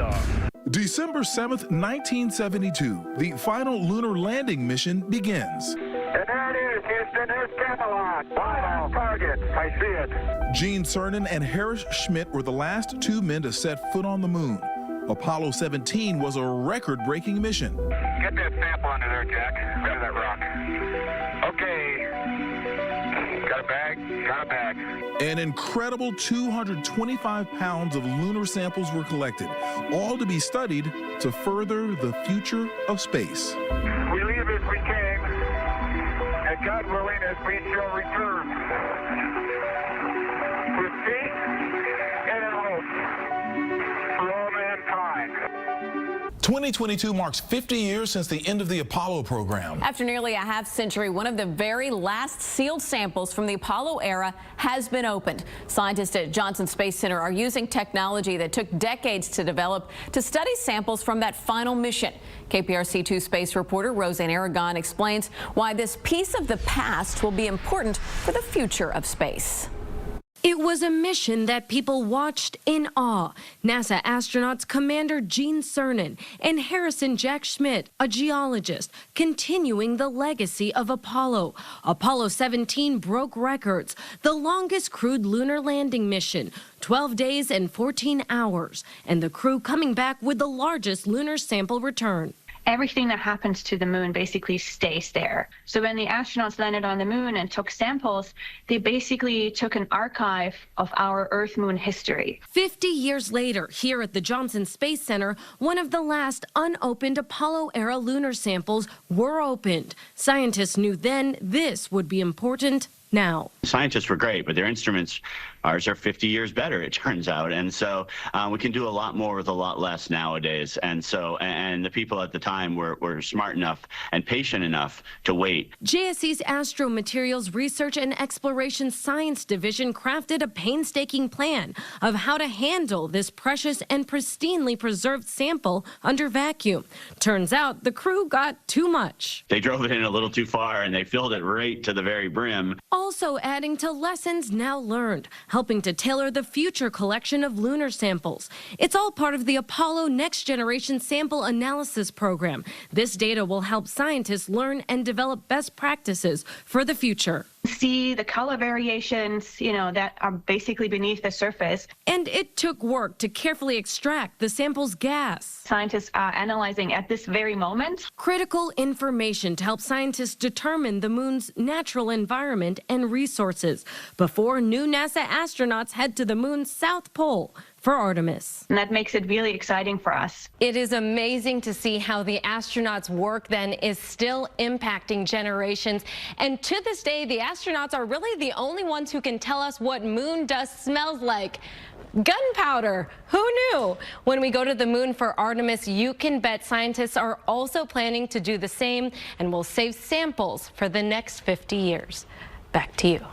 liftoff. December 7th, 1972, the final lunar landing mission begins. And there it is, Houston. There's Camelot. Right on target. I see it. Gene Cernan and Harris Schmitt were the last two men to set foot on the moon. Apollo 17 was a record-breaking mission. Get that sample under there, Jack. Under that rock. Okay. Got a bag? Got a bag. An incredible 225 pounds of lunar samples were collected, all to be studied to further the future of space. We leave as we came, and God willing, as we shall return. With peace and in hope for all mankind. 2022 marks 50 years since the end of the Apollo program. After nearly a half century, one of the very last sealed samples from the Apollo era has been opened. Scientists at Johnson Space Center are using technology that took decades to develop to study samples from that final mission. KPRC2 space reporter Roseanne Aragon explains why this piece of the past will be important for the future of space. It was a mission that people watched in awe. NASA astronauts Commander Gene Cernan and Harrison Jack Schmitt, a geologist, continuing the legacy of Apollo. Apollo 17 broke records, the longest crewed lunar landing mission, 12 days and 14 hours, and the crew coming back with the largest lunar sample return. Everything that happens to the moon basically stays there. So when the astronauts landed on the moon and took samples, they basically took an archive of our Earth-Moon history. 50 years later, here at the Johnson Space Center, one of the last unopened Apollo-era lunar samples were opened. Scientists knew then this would be important now. Scientists were great, but their instruments, ours are 50 years better, it turns out. And so we can do a lot more with a lot less nowadays. And the people at the time were smart enough and patient enough to wait. JSC's Astro Materials Research and Exploration Science Division crafted a painstaking plan of how to handle this precious and pristinely preserved sample under vacuum. Turns out the crew got too much. They drove it in a little too far and they filled it right to the very brim. Also adding to lessons now learned, helping to tailor the future collection of lunar samples. It's all part of the Apollo Next Generation Sample Analysis Program. This data will help scientists learn and develop best practices for the future. See the color variations, that are basically beneath the surface. And it took work to carefully extract the sample's gas. Scientists are analyzing at this very moment. Critical information to help scientists determine the moon's natural environment and resources before new NASA astronauts head to the moon's south pole for Artemis. And that makes it really exciting for us. It is amazing to see how the astronauts' work then is still impacting generations. And to this day, the astronauts are really the only ones who can tell us what moon dust smells like. Gunpowder. Who knew? When we go to the moon for Artemis, you can bet scientists are also planning to do the same and will save samples for the next 50 years. Back to you.